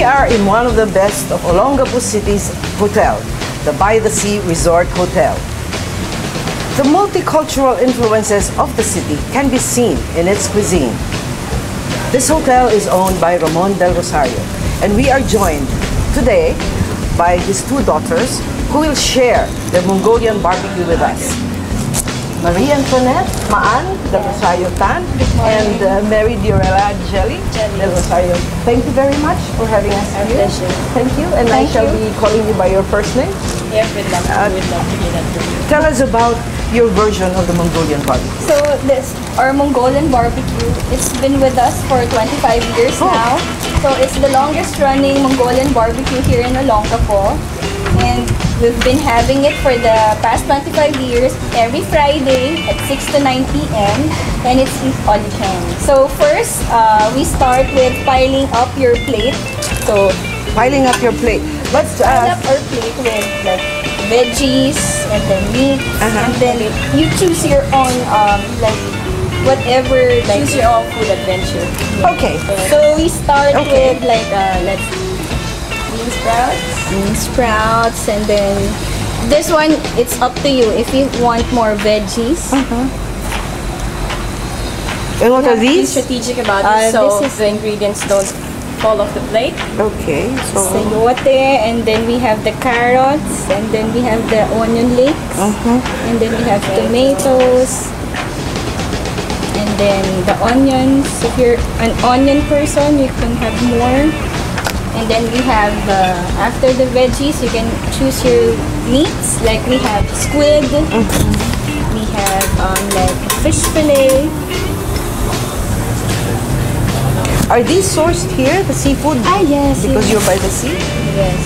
We are in one of the best of Olongapo City's hotel, the By the Sea Resort Hotel. The multicultural influences of the city can be seen in its cuisine. This hotel is owned by Ramon del Rosario, and we are joined today by his two daughters who will share their Mongolian barbecue with us. Marie Antoinette Maan del Rosario Tan and Mary Diorella Jelly del Rosario. Thank you very much for having us here. Thank you, and I shall be calling you by your first name. Yeah, we'd love to hear that from you. Tell us about your version of the Mongolian barbecue. So our Mongolian barbecue, it's been with us for 25 years now. So it's the longest running Mongolian barbecue here in Olongapo. And we've been having it for the past 25 years, every Friday at 6 to 9 p.m. and it's all you can. So first, we start with piling up your plate. So piling up your plate. Let's pile up our plate with like veggies and then meat, and then you choose your own like whatever, like choose your own food adventure. Okay. So we start with like bean sprouts, and then this one, it's up to you if you want more veggies. And what are these? Be strategic about this, so the ingredients don't fall off the plate. Okay, so sayote, and then we have the carrots, and then we have the onion leeks, and then we have tomatoes, and then the onions. If you're an onion person, you can have more. And then we have, after the veggies, you can choose your meats. Like we have squid, we have like fish fillet. Are these sourced here, the seafood? Yes. Because you're by the sea? Yes.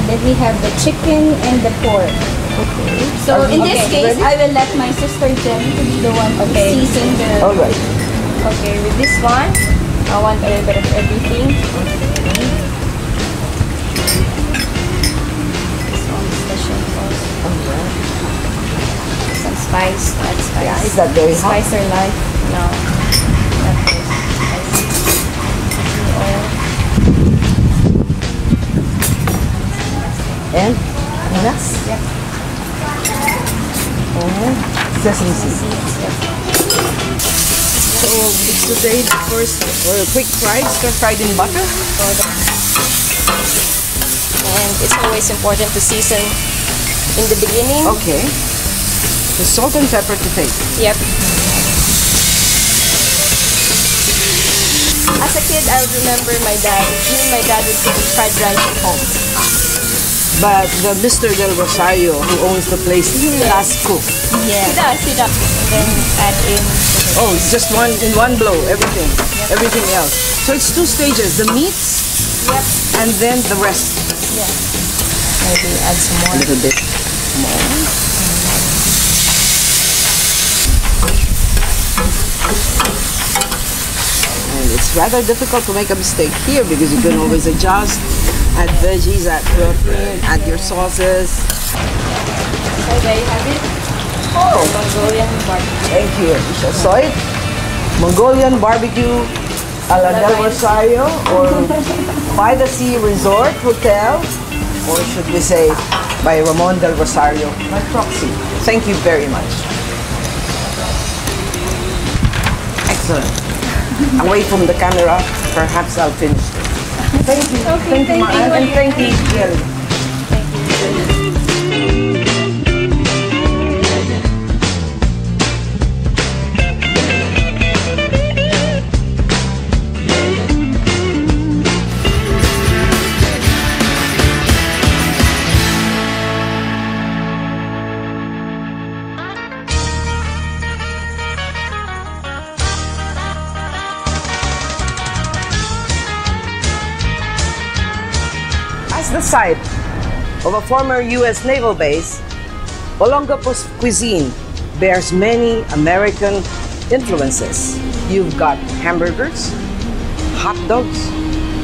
And then we have the chicken and the pork. Okay. So in this case, I will let my sister Jen to be the one to season the... Alright. Okay, with this one, I want a little bit of everything. Some spice, add spice. Yeah, is that very hot? Spice or light? No, not this. Spicy. And nuts? Yep. Sesame seeds. Yep. So it's today the first quick fries, fried in butter. And it's always important to season in the beginning. Okay. The salt and pepper to taste. Yep. As a kid, I would remember my dad. Me and my dad would cook fried rice at home. But the Mr. Del Rosario, who owns the place, does cook. Yeah. He does. And then add in. Oh, it's just in one blow, everything. Everything else. So it's two stages, the meats, and then the rest. Yeah. Maybe add some more. A little bit more. And it's rather difficult to make a mistake here because you can always adjust, add veggies, add protein, add your sauces. So there you have it. Oh, Mongolian barbecue. thank you. You shall saw it. Mongolian barbecue a la Del Rosario, or By the Sea Resort Hotel, or should we say by Ramon del Rosario, my proxy. Thank you very much. Excellent. Away from the camera, perhaps I'll finish this. Thank you. Okay, thank you, Maan, and thank you, Jelly. As the site of a former U.S. naval base, Olongapo's cuisine bears many American influences. You've got hamburgers, hot dogs,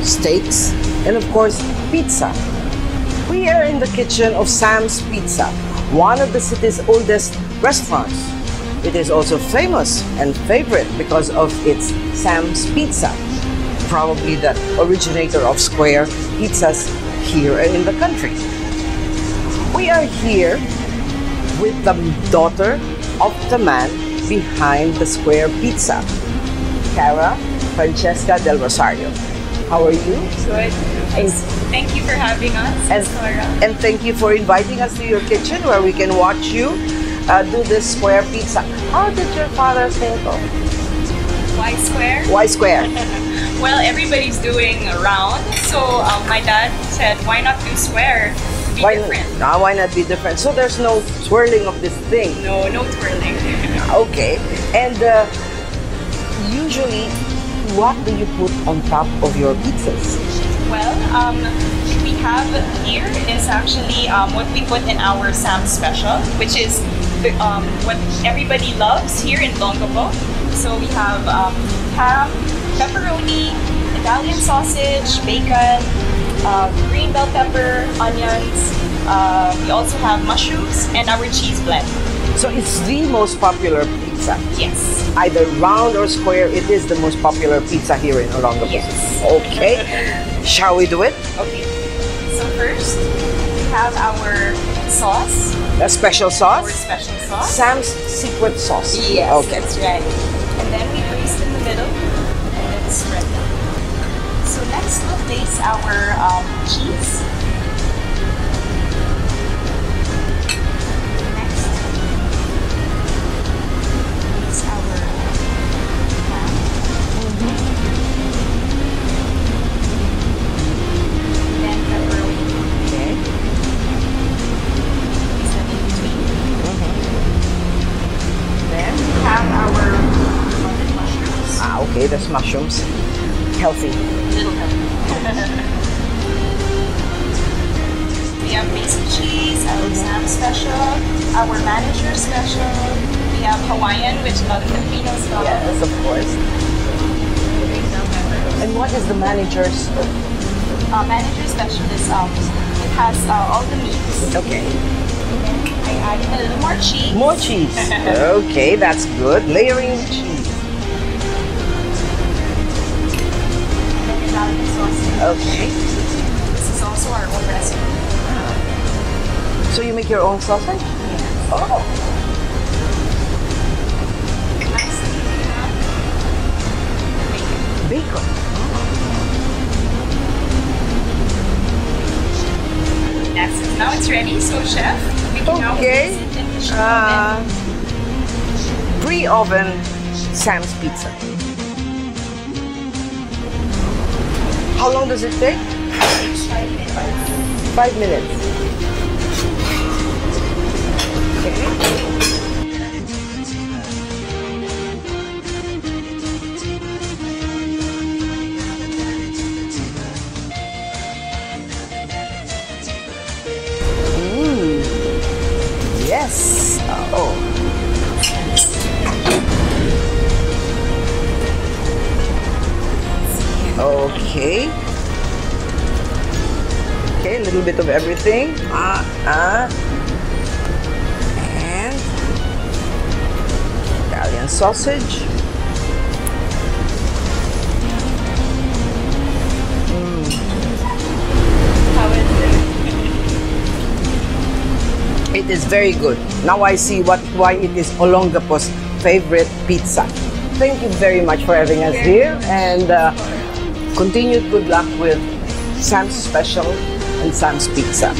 steaks, and of course, pizza. We are in the kitchen of Sam's Pizza, one of the city's oldest restaurants. It is also famous and favorite because of its Sam's Pizza. probably the originator of square pizzas here in the country. We are here with the daughter of the man behind the square pizza, Cara Francesca Del Rosario. How are you? Good. Thank you for having us, And thank you for inviting us to your kitchen where we can watch you do this square pizza. How did your father think of? Why square? Why square? Well, everybody's doing round, so my dad said, why not do square? Be different. Why not be different? So there's no swirling of this thing. No twirling. Okay. And usually, what do you put on top of your pizzas? Well, we have here is actually what we put in our Sam Special, which is what everybody loves here in Olongapo. So we have ham, pepperoni, Italian sausage, bacon, green bell pepper, onions. We also have mushrooms and our cheese blend. So it's the most popular pizza. Yes. Either round or square, it is the most popular pizza here in Olongapo. Yes. Okay. Shall we do it? Okay. So first, we have our sauce. A special sauce? Our special sauce. Sam's secret sauce. Yes, Okay. that's right. And then we place in the middle, and then spread it. So next we'll place our cheese. Next, place our ham. Then pepperoni. Okay. Place them in between. Then? We have our potted mushrooms. Okay, that's mushrooms. Healthy. Little healthy. We have basic cheese, our Sam Special, our Manager Special. We have Hawaiian, which a lot of Filipinos love. Yes, of course. And what is the manager's? Manager Special is it has all the meats. Okay. And then I added a little more cheese. More cheese. Okay, that's good. Layering the cheese. And then Italian sausage. Okay. This is also our own recipe. So you make your own sausage? Yes. Oh. Lastly, we have bacon. Bacon. That's it. Now it's ready. So, chef, we can now Okay. place it in the oven. Pre-oven Sam's pizza. How long does it take? 5 minutes. Okay. Yes. Oh. Okay. Okay, a little bit of everything. And Italian sausage. How is it? It is very good. Now I see why it is Olongapo's favorite pizza. Thank you very much for having us here, and continued good luck with Sam's Special and Sam's Pizza.